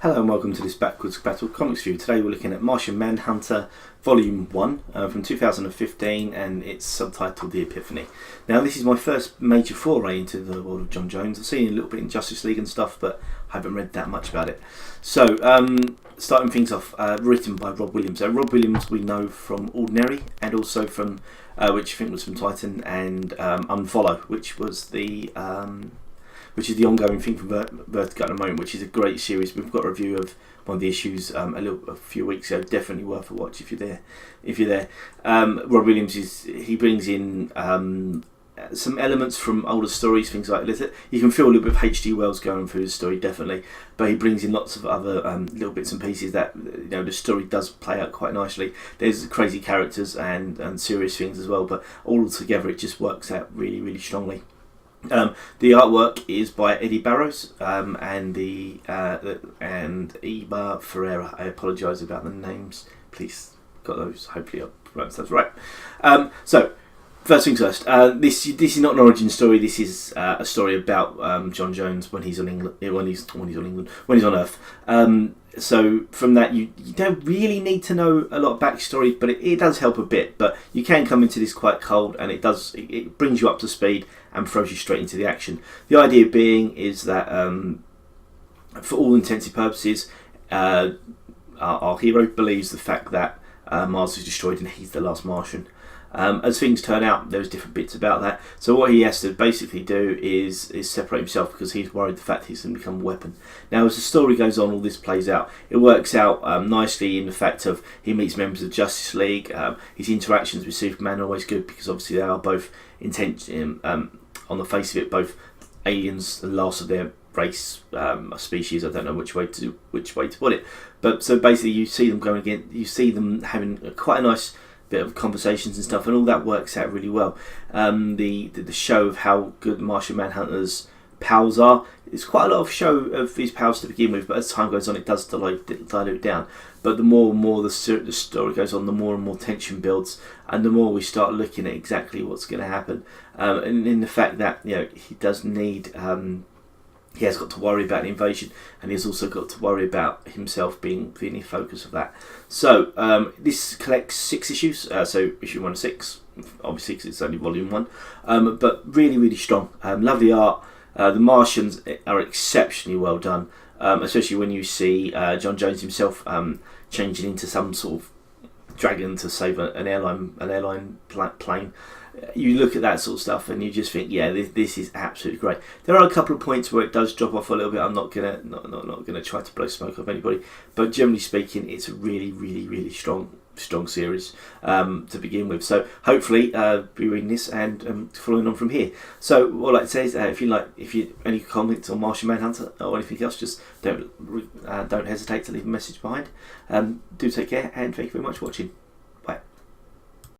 Hello and welcome to this Backwards Battle Comics View. Today we're looking at Martian Manhunter Volume 1 from 2015 and it's subtitled The Epiphany. Now this is my first major foray into the world of Jon Jones. I've seen a little bit in Justice League and stuff, but I haven't read that much about it. So, starting things off, written by Rob Williams. Rob Williams we know from Ordinary and also from, which I think was from Titan, and Unfollow, which is the ongoing thing from Vertigo at the moment, which is a great series. We've got a review of one of the issues a few weeks ago. Definitely worth a watch if you're there. Rob Williams he brings in some elements from older stories, things like this. You can feel a little bit of H.G. Wells going through the story, definitely, but he brings in lots of other little bits and pieces that the story does play out quite nicely. There's crazy characters and serious things as well, but all together it just works out really, really strongly. The artwork is by Eddy Barrows and Eber Ferreira. I apologise about the names. Please got those. Hopefully I pronounced those right. So first things first. This is not an origin story. This is a story about Jon Jones when he's on England. When he's on Earth. So from that, you don't really need to know a lot of backstory, but it does help a bit. But you can come into this quite cold, and it brings you up to speed and throws you straight into the action. The idea being is that for all intents and purposes, our hero believes the fact that Mars is destroyed and he's the last Martian. As things turn out, there's different bits about that. So what he has to basically do is separate himself because he's worried the fact he's going to become a weapon. Now, as the story goes on, all this plays out. It works out nicely in the fact of he meets members of Justice League. His interactions with Superman are always good because obviously they are both on the face of it, both aliens, the last of their race, species. I don't know which way to put it, but so basically you see them going again. You see them having quite a nice bit of conversations and stuff, and all that works out really well. The show of how good Martian Manhunter's powers are, it's quite a lot of show of his powers to begin with, but as time goes on it does dilute down. But the more and more the story goes on, the more and more tension builds, and the more we start looking at exactly what's going to happen, and in the fact that he does need he has got to worry about the invasion, and he's also got to worry about himself being the focus of that. So this collects 6 issues, so issue 1 to 6, obviously because it's only volume 1, but really, really strong. Lovely art. The Martians are exceptionally well done, especially when you see Jon Jones himself changing into some sort of dragon to save an airline plane. You look at that sort of stuff and you just think, yeah, this is absolutely great. There are a couple of points where it does drop off a little bit. I'm not gonna try to blow smoke off anybody, but generally speaking, it's a really, really, really strong series to begin with. So hopefully be reading this and following on from here. So all I'd say is if you any comments on Martian Manhunter or anything else, just don't hesitate to leave a message behind. Do take care and thank you very much for watching.